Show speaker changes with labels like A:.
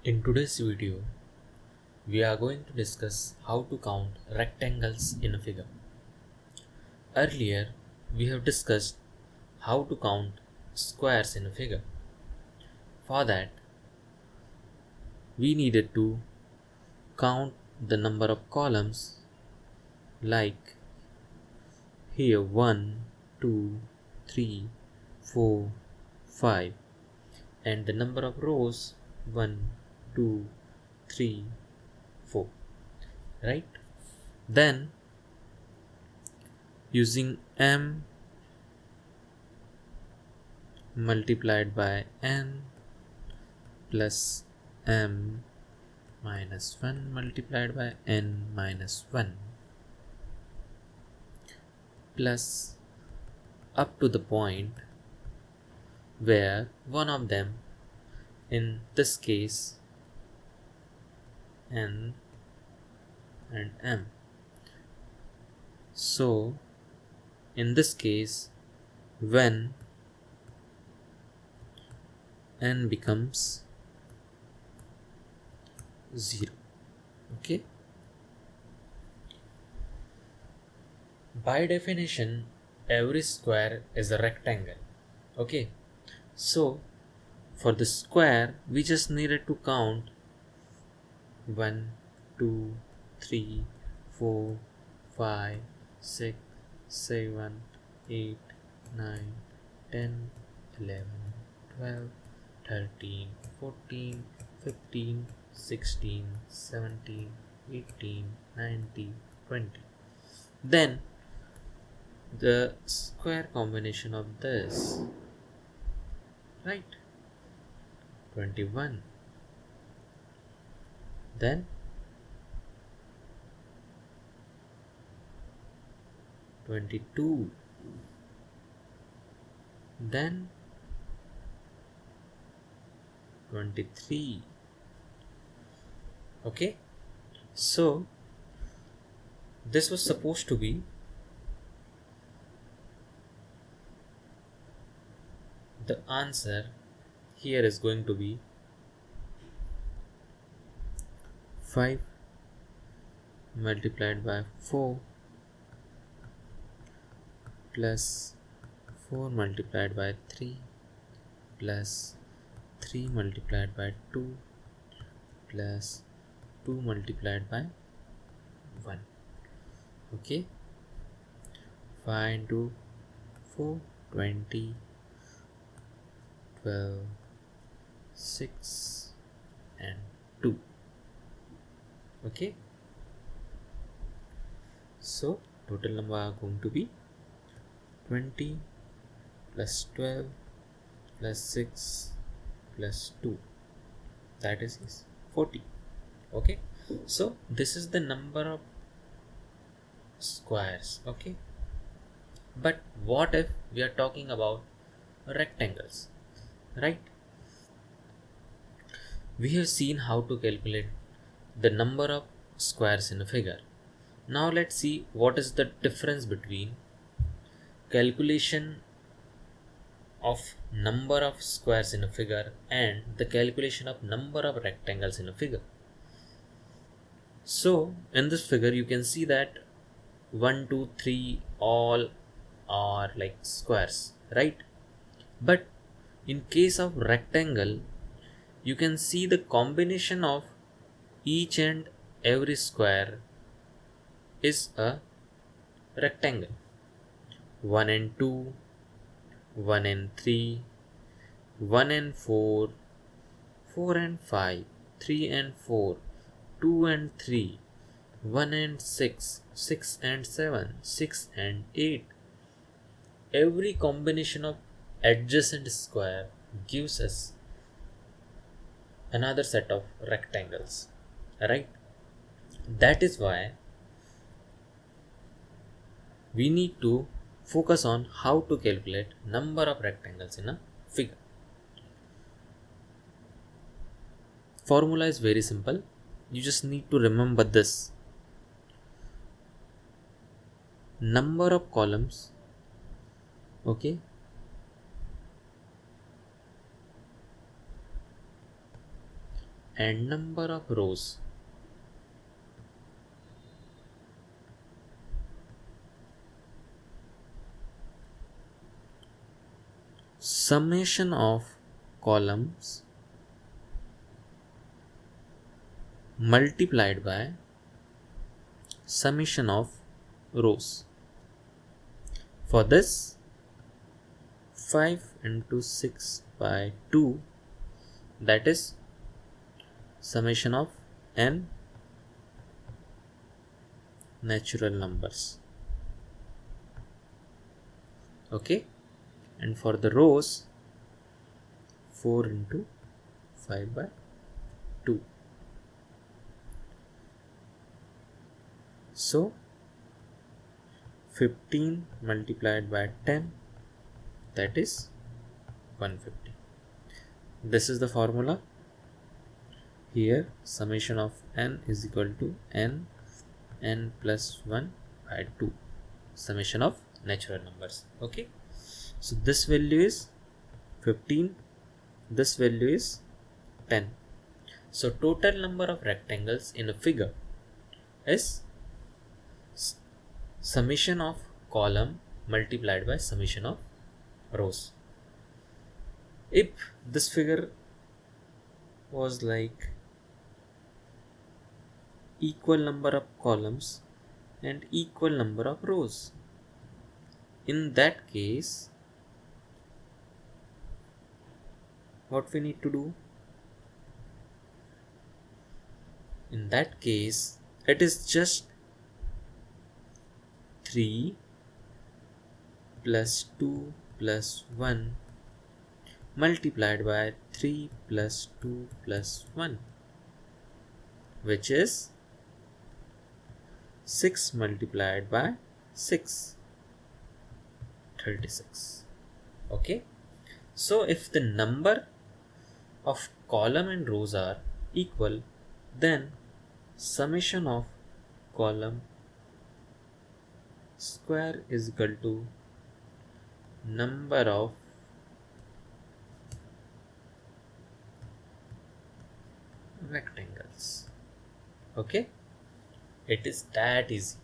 A: In today's video, we are going to discuss how to count rectangles in a figure. Earlier, we have discussed how to count squares in a figure. For that, we needed to count the number of columns like here 1, 2, 3, 4, 5 and the number of rows 1, 2, 3, 4, right? Then using m multiplied by n plus m minus 1 multiplied by n minus 1 plus up to the point where one of them, in this case n and m. So in this case, when n becomes 0, okay? By definition, every square is a rectangle, okay? So for the square, we just needed to count 1, 2, 3, 4, 5, 6, 7, 8, 9, 10, 11, 12, 13, 14, 15, 16, 17, 18, 19, 20. Then the square combination of this, right? 21. Then 22. Then 23. Okay, so this was supposed to be the answer. Here is going to be 5 multiplied by 4 plus 4 multiplied by 3 plus 3 multiplied by 2 plus 2 multiplied by 1. Okay, 5 into 4, 20, 12, 6 and 2. Okay, so total number are going to be 20 plus 12 plus 6 plus 2, that is 40. Okay, so this is the number of squares. Okay, but what if we are talking about rectangles, right? We have seen how to calculate the number of squares in a figure. Now let's see what is the difference between calculation of number of squares in a figure and the calculation of number of rectangles in a figure. So in this figure you can see that 1, 2, 3 all are like squares, right? But in case of rectangle, you can see the combination of each and every square is a rectangle. 1 and 2, 1 and 3, 1 and 4, 4 and 5, 3 and 4, 2 and 3, 1 and 6, 6 and 7, 6 and 8. Every combination of adjacent square gives us another set of rectangles, right? That is why we need to focus on how to calculate number of rectangles in a figure. Formula is very simple. You just need to remember this. Number of columns, okay, and number of rows summation of columns multiplied by summation of rows. For this, 5 into 6 by 2, that is summation of n natural numbers. Okay, and for the rows, 4 into 5 by 2. So 15 multiplied by 10, that is 150. This is the formula. Here summation of n is equal to n plus 1 by 2, summation of natural numbers. Okay, so this value is 15, this value is 10. So total number of rectangles in a figure is summation of column multiplied by summation of rows. If this figure was like equal number of columns and equal number of rows, in that case what we need to do? In that case it is just 3 plus 2 plus 1 multiplied by 3 plus 2 plus 1, which is 6 multiplied by 6, 36. Okay, so if the number of column and rows are equal, then summation of column square is equal to number of rectangles. Okay, it is that easy.